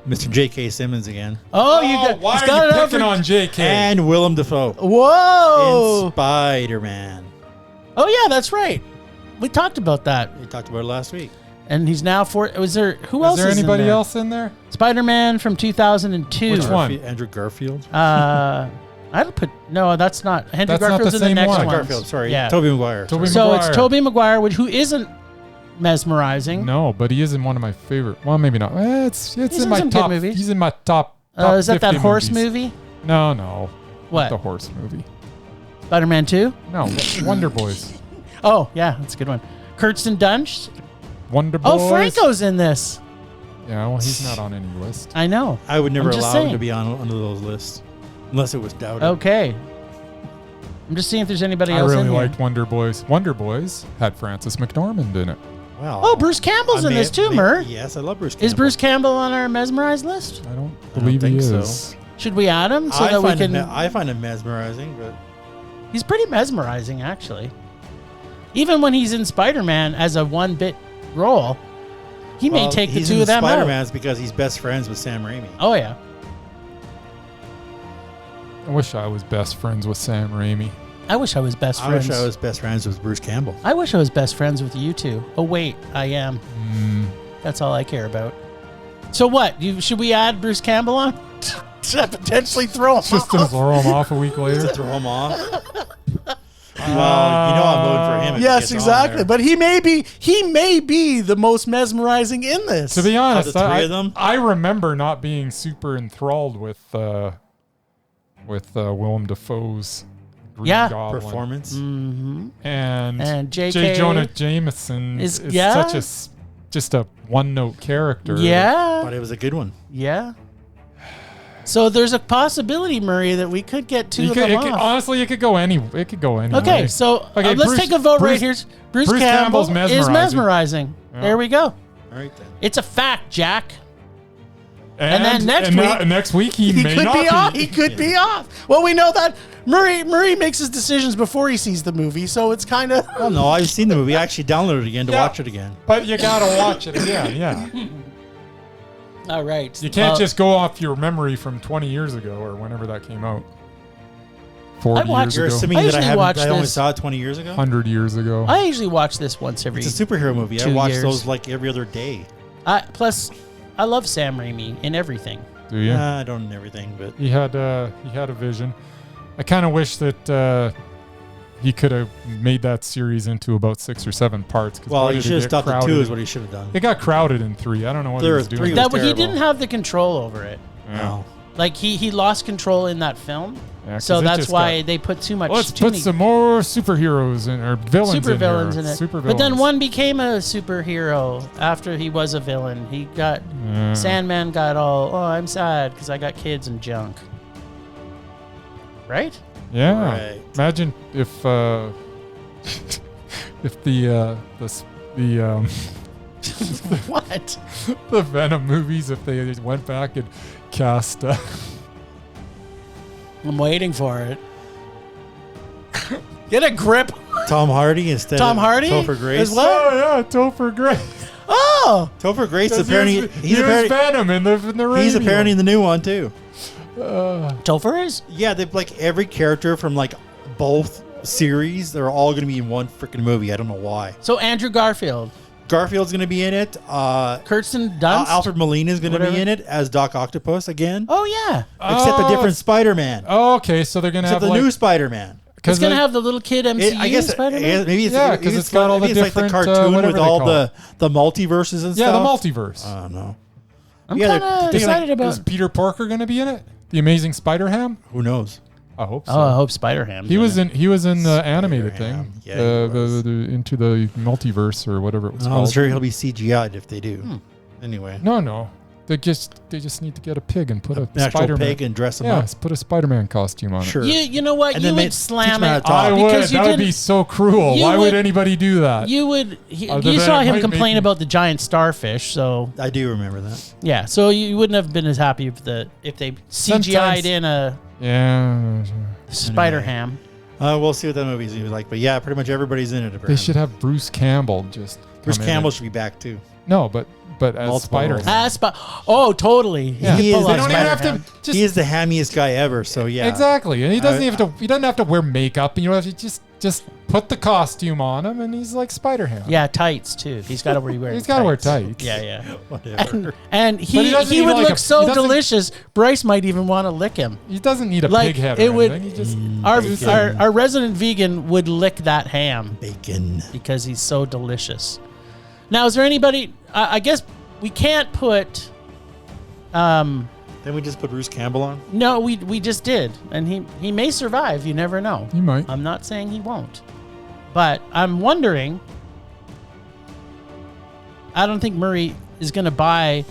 Mr. J.K. Simmons again. Why are you picking on J.K.? And Willem Dafoe. Whoa. In Spider-Man. Oh, yeah, that's right. We talked about that. We talked about it last week. And he's now who else is there? Is there anybody else in there? Spider-Man from 2002. Which one? Andrew Garfield? No, that's not. Andrew That's not Garfield's the in the same next one. one. Garfield, sorry. Yeah. Toby Maguire. So it's Toby Maguire, who isn't mesmerizing. No, but he is in one of my favorite. Well, maybe not. It's in my some top. good movies. He's in my top. Is that 50 horse movies. movie? No. What? The horse movie. Spider-Man 2? No, Wonder Boys. Oh, yeah, that's a good one. Kirsten Dunst? Wonder Boys. Oh, Franco's in this. Yeah, well, he's not on any list. I know. I would never I'm just allow saying. him to be on one of those lists. Unless it was doubted. Okay. I'm just seeing if there's anybody else I really in here. liked Wonder Boys. Wonder Boys had Frances McDormand in it. Wow. Oh, Bruce Campbell's in this too, Murr. Yes, I love Bruce Campbell. Is Bruce Campbell on our mesmerized list? I don't believe he think is. so. Should we add him so that we can... I find him mesmerizing, but... He's pretty mesmerizing, actually. Even when he's in Spider-Man as a one-bit role, he may take the 2 of them out. Spider-Man's because he's best friends with Sam Raimi. Oh, yeah. I wish I was best friends with Sam Raimi. I wish I was best I friends. wish I was best friends with Bruce Campbell. I wish I was best friends with you two. Oh, wait, I am. That's all I care about. So what? Should we add Bruce Campbell on? To potentially throw him off? Just to throw him off a week later? To throw him off? Well, you know I'm voting for him. If Yes, he gets exactly. on there. But he may be the most mesmerizing in this. To be honest, the 3 of them? I remember not being super enthralled with Willem Dafoe's Green Goblin. Performance. Mm-hmm. And J. Jonah Jameson is such just a one-note character. Yeah. But it was a good one. Yeah. So there's a possibility, Murray, that we could get two of them off. Honestly, it could go any. It could go any. Okay, so let's take a vote right here. Bruce Campbell is mesmerizing. Yeah. There we go. All right then. It's a fact, Jack. And then next week he may could not be off. He could be off. Well, we know that Murray makes his decisions before he sees the movie, so it's kind of. Well, no, I've seen the movie. I actually downloaded it again to watch it again. But you gotta watch it again. Yeah. All right. You can't just go off your memory from 20 years ago or whenever that came out. 40 years You're ago. assuming that I only saw it 20 years ago? 100 years ago. I usually watch this once every. It's a superhero movie. I watch those like every other day. Plus, I love Sam Raimi in everything. Do you? I don't in everything, but he had a vision. I kind of wish that he could have made that series into about 6 or 7 parts. Well, he should have stopped at 2 is what he should have done. It got crowded in 3. I don't know what he was doing. He didn't have the control over it. No. Like he lost control in that film. Yeah, so that's why they put too much. Let's put some more superheroes or villains in it. But then one became a superhero after he was a villain. He got Sandman got all, I'm sad because I got kids and junk. Right? Yeah. Right. Imagine if if the what? The Venom movies, if they went back and cast. I'm waiting for it. Get a grip. Tom Hardy instead of Topher Grace. As well? Oh yeah, Topher Grace. Oh, Topher Grace apparently he's Venom in the radio. He's apparently in the new one too. Topher is? Yeah, they've like every character from like both series. They're all going to be in one freaking movie. I don't know why. So Andrew Garfield's going to be in it. Kirsten Dunst. Alfred Molina is going to be in it as Doc Octopus again. Oh yeah. Except a different Spider-Man. Oh, okay, so they're going to have the new Spider-Man. It's going to have the little kid MCU Spider-Man? Maybe it's, because it's got all the different like the cartoon with all the multiverses and stuff. Yeah, the multiverse. I don't know. I'm kind of excited about. Is Peter Parker going to be in it? The Amazing Spider-Ham? Who knows? I hope so. Oh, I hope Spider-Ham. He was in the animated thing. Yeah, the into the multiverse or whatever it was called. I'm sure he'll be CGI'd if they do. Anyway. No. They just need to get a pig and put a actual pig and dress him up. Put a Spider-Man costume on it. Sure. You know what? And you would slam it. I would. That would be so cruel. Why would anybody do that? You would. You saw him complain about the giant starfish, so I do remember that. Yeah, so you wouldn't have been as happy if they CGI'd in a Spider-Ham. We'll see what that movie's gonna be like, but yeah, pretty much everybody's in it. Apparently. They should have Bruce Campbell Bruce Campbell should be back too. No, but as Spider-Man. Totally. Yeah. He is. They don't even have to. He is the hammiest guy ever. So yeah. Exactly, and he doesn't have to. He doesn't have to wear makeup. You know, just put the costume on him, and he's like Spider-Ham. Yeah, tights too. He's got to wear. He's got to wear tights. Yeah. Whatever. And he would look so delicious. Bryce might even want to lick him. He doesn't need a pig head. It would. He just our resident vegan would lick that ham. Bacon. Because he's so delicious. Now, is there anybody? I guess we can't put. Then we just put Bruce Campbell on? No, we just did. And he may survive. You never know. He might. I'm not saying he won't. But I'm wondering. I don't think Murray is going to buy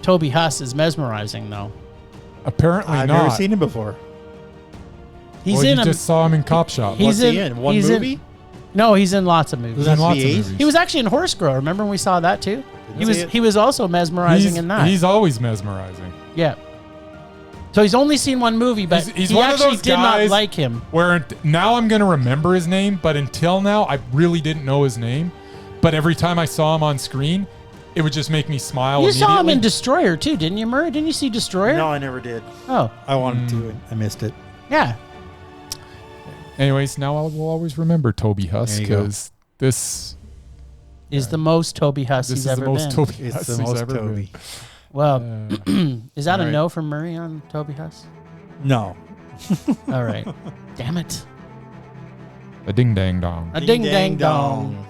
Toby Huss' Mesmerizing, though. Apparently not. I've never seen him before. He's in. You just saw him in Copshop. What's he in? One movie? No, he's in lots of movies. He's in lots of movies. He was actually in Horse Girl. Remember when we saw that too? He was also mesmerizing in that. He's always mesmerizing. Yeah. So he's only seen one movie, but he's he one actually of those did guys not like him. Where now I'm going to remember his name, but until now I really didn't know his name. But every time I saw him on screen, it would just make me smile. You saw him in Destroyer too, didn't you, Murray? Didn't you see Destroyer? No, I never did. Oh. I wanted to. I missed it. Yeah. Anyways, now I will always remember Toby Huss because this is the most Toby Huss he's ever been. It's the most Toby. Well, is that a no from Murray on Toby Huss? No. All right. Damn it. A ding dang dong. A ding dang dong.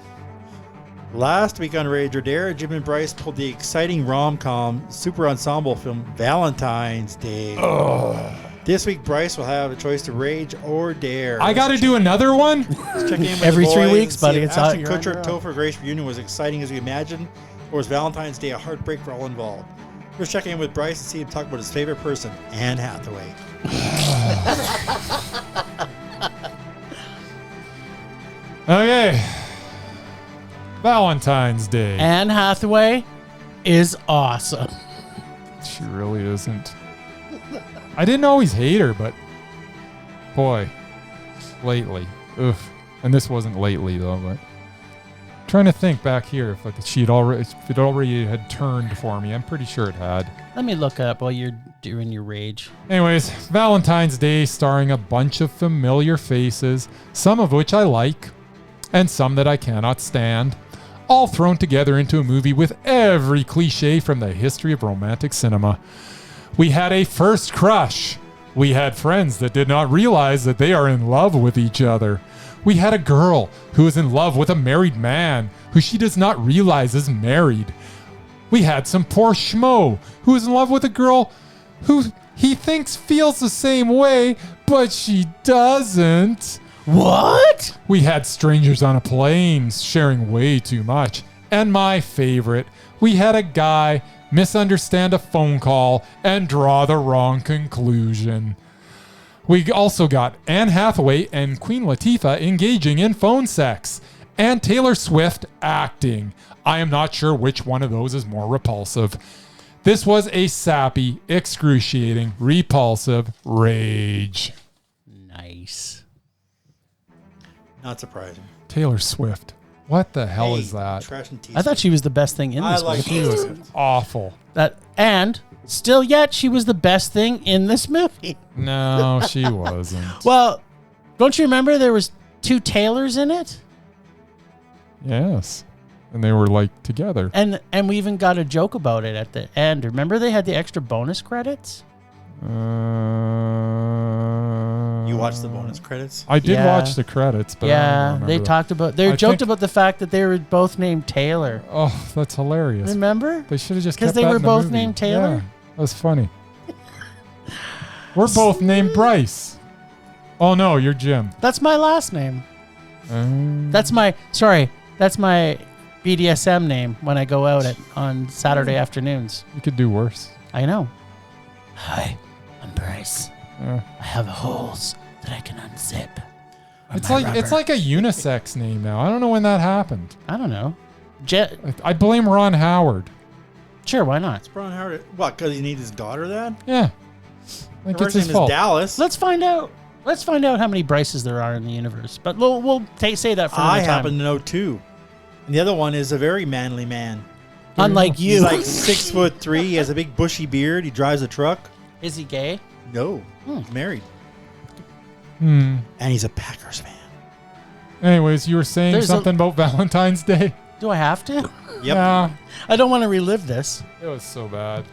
Last week on Rage or Dare, Jim and Bryce pulled the exciting rom-com super ensemble film Valentines Day. This week, Bryce will have a choice to rage or dare. I got to do another one? Let's check in with every the 3 boys weeks, buddy. It's Ashton Kutcher Topher Grace reunion was exciting as we imagined, or was Valentine's Day a heartbreak for all involved? We're checking in with Bryce to see him talk about his favorite person, Anne Hathaway. Okay. Valentine's Day. Anne Hathaway is awesome. She really isn't. I didn't always hate her, but boy, lately. Oof. And this wasn't lately though, but trying to think back here if it already had turned for me. I'm pretty sure it had. Let me look up while you're doing your rage. Anyways, Valentine's Day starring a bunch of familiar faces, some of which I like, and some that I cannot stand, all thrown together into a movie with every cliche from the history of romantic cinema. We had a first crush. We had friends that did not realize that they are in love with each other. We had a girl who is in love with a married man who she does not realize is married. We had some poor schmo who is in love with a girl who he thinks feels the same way, but she doesn't. What? We had strangers on a plane sharing way too much. And my favorite, we had a guy misunderstand a phone call and draw the wrong conclusion. We also got Anne Hathaway and Queen Latifah engaging in phone sex, and Taylor Swift acting. I am not sure which one of those is more repulsive. This was a sappy, excruciating, repulsive rage. Nice. Not surprising. Taylor Swift. What the hell is that? Trash and I thought she was the best thing in this like movie. Taylor She was Swift. awful. And still yet, she was the best thing in this movie. No, she wasn't. Well, don't you remember there was 2 Taylors in it? Yes. And they were like together. And we even got a joke about it at the end. Remember they had the extra bonus credits? You watched the bonus credits? I did watch the credits, but I don't yeah, remember they that. talked about joked about the fact that they were both named Taylor. Oh, that's hilarious. Remember? They should have just Because kept they that were in the both movie. named Taylor? Yeah, that's funny. We're both named Bryce. Oh no, you're Jim. That's my last name. That's my BDSM name when I go out on Saturday afternoons. You could do worse. I know. Hi, I'm Bryce. Yeah. I have holes that I can unzip. It's like a unisex name now. I don't know when that happened. I don't know. I blame Ron Howard. Sure, why not? It's Ron Howard. What, because he needs his daughter then? Yeah. Like Her it's name his is fault. Dallas. Let's find out. Let's find out how many Bryces there are in the universe. But we'll say that for another I time. happen to know 2. And the other one is a very manly man. Unlike you. He's like 6'3". He has a big bushy beard. He drives a truck. Is he gay? No. He's married. Hmm. And he's a Packers fan. Anyways, you were saying something about Valentine's Day? Do I have to? Yep. Yeah. I don't want to relive this. It was so bad.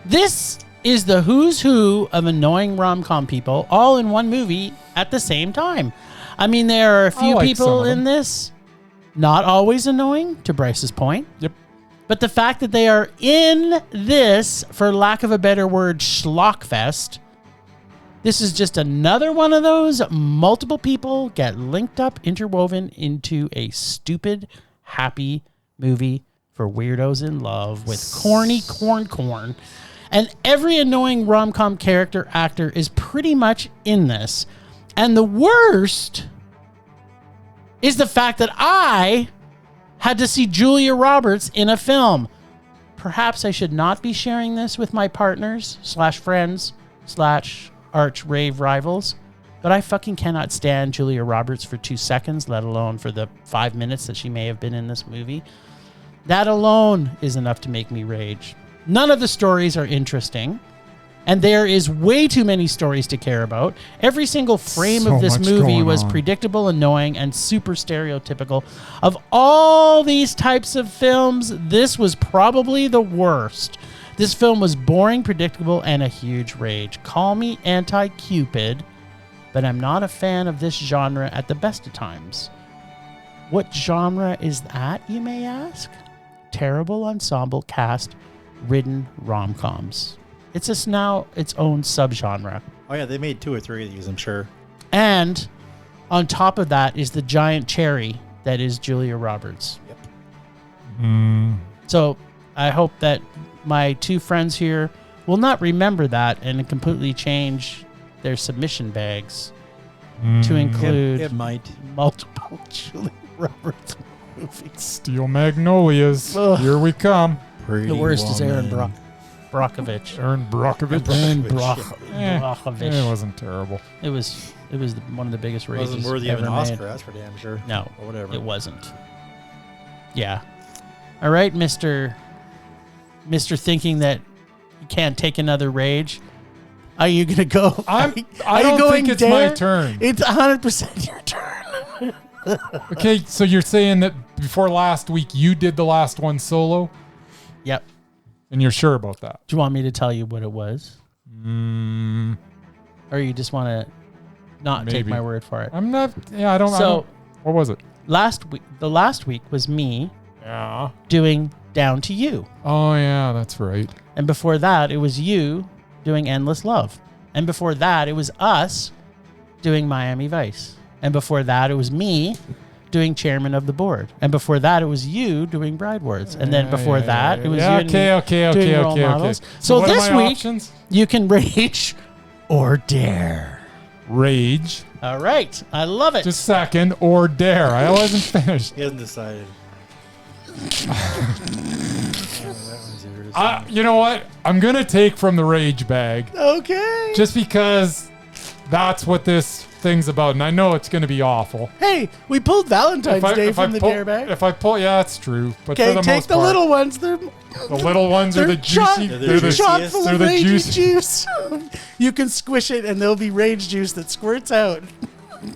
This is the who's who of annoying rom-com people all in one movie at the same time. I mean, there are a few like people some of in this not always annoying, to Bryce's point. Yep. But the fact that they are in this, for lack of a better word, schlockfest, this is just another one of those multiple people get linked up, interwoven into a stupid, happy movie for weirdos in love with corny corn. And every annoying rom-com character actor is pretty much in this. And the worst is the fact that I had to see Julia Roberts in a film. Perhaps I should not be sharing this with my partners / friends / arch rave rivals, but I fucking cannot stand Julia Roberts for 2 seconds, let alone for the 5 minutes that she may have been in this movie. That alone is enough to make me rage. None of the stories are interesting, and there is way too many stories to care about. Every single frame So of this much movie going was on. predictable, annoying, and super stereotypical. Of all these types of films, this was probably the worst. This film was boring, predictable, and a huge rage. Call me anti-Cupid, but I'm not a fan of this genre at the best of times. What genre is that, you may ask? Terrible ensemble cast ridden rom-coms. It's just now its own subgenre. Oh, yeah, they made 2 or 3 of these, I'm sure. And on top of that is the giant cherry that is Julia Roberts. Yep. So I hope that my two friends here will not remember that and completely change their submission bags to include It might. multiple Julia Roberts movies. Steel Magnolias. Ugh. Here we come. The worst is Aaron Brockovich. Aaron Brockovich. Brockovich. It wasn't terrible. It was one of the biggest rages Wasn't worthy of ever an Oscar, made. that's for damn sure. No, Or whatever. it wasn't. Yeah. All right, Mr. Thinking that you can't take another rage. Are you gonna go? I are you don't going think it's there? my turn. It's 100% your turn. Okay, so you're saying that before last week you did the last one solo, Yep. and you're sure about that? Do you want me to tell you what it was, or you just want to not take Maybe. my word for it? I'm not. Yeah, I don't. So what was it? the last week was me Yeah. doing Down to You, Oh yeah, that's right. and before that it was you doing Endless Love, and before that it was us doing Miami Vice, and before that it was me doing Chairman of the Board, and before that it was you doing Bride Wars, and then before that it was you and me doing Role Models. So what are this my week options? you can rage or dare. Rage. All right, I love it. Just second or dare. I wasn't finished. He hasn't decided. You know what? I'm gonna take from the rage bag Okay. just because that's what this thing's about, and I know it's gonna be awful. Hey, we pulled Valentine's Day from the dare bag. If I pull, yeah, that's true. But Okay, for the take most the part, little ones. They're the little ones are the juicy. they're the chock juiciest. full They're of the ragey juicy. juice. You can squish it, and there'll be rage juice that squirts out.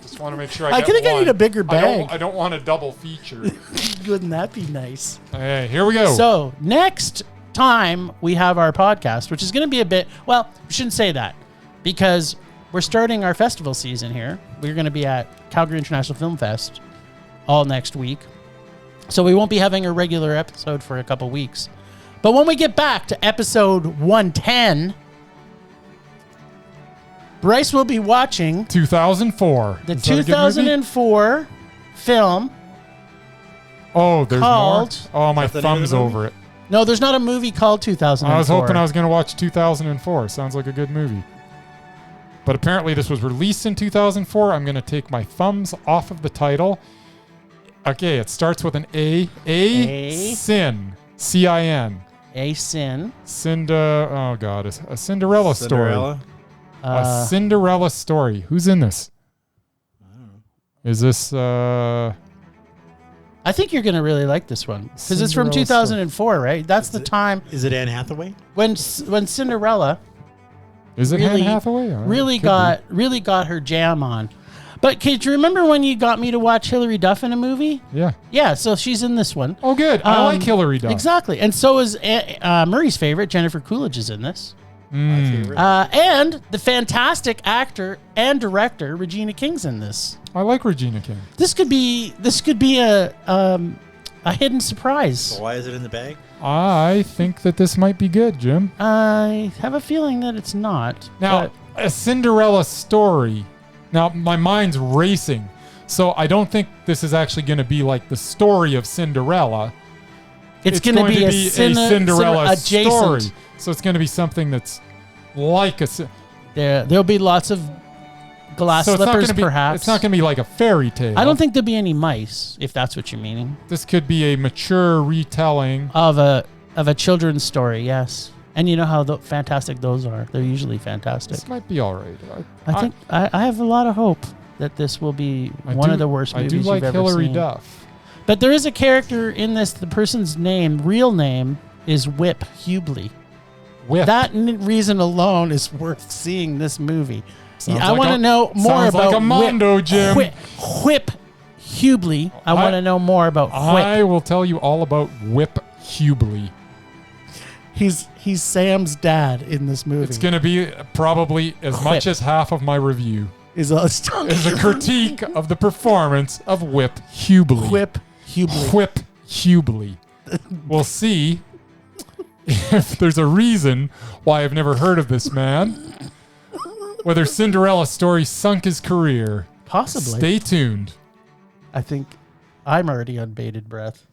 Just want to make sure I get think I need one. a bigger bag. I don't want a double feature. Wouldn't that be nice? Hey, here we go. So next time we have our podcast, which is going to be a bit. Well, we shouldn't say that because we're starting our festival season here. We're going to be at Calgary International Film Fest all next week. So we won't be having a regular episode for a couple weeks. But when we get back to episode 110, Bryce will be watching 2004. the Is that a good movie? 2004 film. Oh, there's called- more. Oh, my Is that the name of thumb's the movie? over it. No, there's not a movie called 2004. I was hoping I was going to watch 2004. Sounds like a good movie. But apparently this was released in 2004. I'm going to take my thumbs off of the title. Okay, it starts with an A. A. Sin. C-I-N. A Sin. Oh, God. A Cinderella story. Cinderella? A Cinderella story. Who's in this? I don't know. Is this... I think you're going to really like this one because it's from Cinderella 2004, right? That's the time Is it Anne Hathaway? when Cinderella Is it really- Anne Hathaway? Oh, really could be. got her jam on. But do you remember when you got me to watch Hilary Duff in a movie? Yeah. Yeah, so she's in this one. Oh, good. I like Hilary Duff. Exactly. And so is Murray's favorite, Jennifer Coolidge, is in this. My favorite. And the fantastic actor and director, Regina King's in this. I like Regina King. This could be a hidden surprise. So why is it in the bag? I think that this might be good, Jim. I have a feeling that it's not. Now, but a Cinderella story. Now, my mind's racing. So I don't think this is actually going to be like the story of Cinderella. it's going to be a Cinderella adjacent. story. So it's going to be something that's like a... There'll be lots of glass so it's not slippers, gonna be, perhaps. It's not going to be like a fairy tale. I don't think there'll be any mice, if that's what you're meaning. This could be a mature retelling. Of a children's story, yes. And you know how fantastic those are. They're usually fantastic. This might be all right. I think I have a lot of hope that this will be one of the worst movies I do like you've ever Hilary seen. Duff. But there is a character in this. The person's real name is Whip Hubley. Whip. That reason alone is worth seeing this movie. Sounds I like want to know more sounds about like a Mondo, Jim. Whip Hubley. I want to know more about Whip. I will tell you all about Whip Hubley. He's Sam's dad in this movie. It's going to be probably as Whip. much as half of my review is a critique of the performance of Whip Hubley. Whip Hubley. Whip Hubley. We'll see if there's a reason why I've never heard of this man. Whether Cinderella story sunk his career. Possibly. Stay tuned. I think I'm already on bated breath.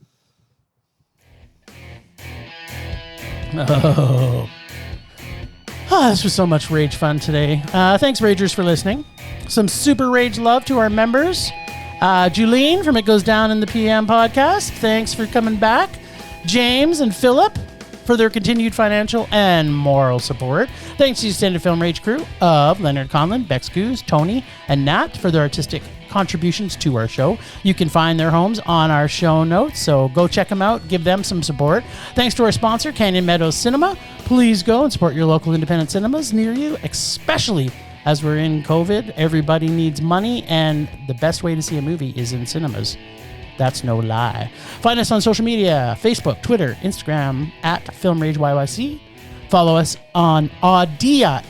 This was so much rage fun today. Thanks, Ragers, for listening. Some super rage love to our members. Julene from It Goes Down in the PM podcast. Thanks for coming back. James and Philip for their continued financial and moral support. Thanks to the extended Film Rage crew of Leonard Conlon, Bex Goose, Tony, and Nat for their artistic contributions to our show. You can find their homes on our show notes, so go check them out, give them some support. Thanks to our sponsor, Canyon Meadows Cinema. Please go and support your local independent cinemas near you, especially as we're in COVID. Everybody needs money, and the best way to see a movie is in cinemas. That's no lie. Find us on social media, Facebook, Twitter, Instagram, at Film Rage YYC. Follow us on Audea,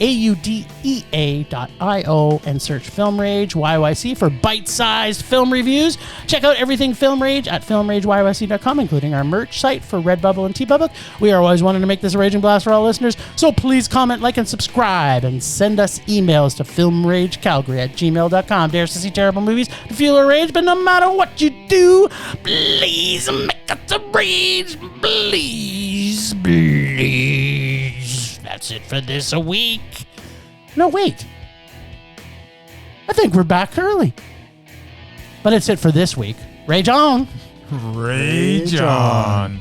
AUDEA.io, and search Film Rage YYC for bite-sized film reviews. Check out everything Film Rage at filmrageyyc.com, including our merch site for Redbubble and TeePublic. We are always wanting to make this a raging blast for all listeners, so please comment, like, and subscribe, and send us emails to filmragecalgary@gmail.com. Dares to see terrible movies to fuel our rage, but no matter what you do, please make us a rage, please, please. That's it for this week. No, wait. I think we're back early. But it's it for this week. Rage on. Rage on.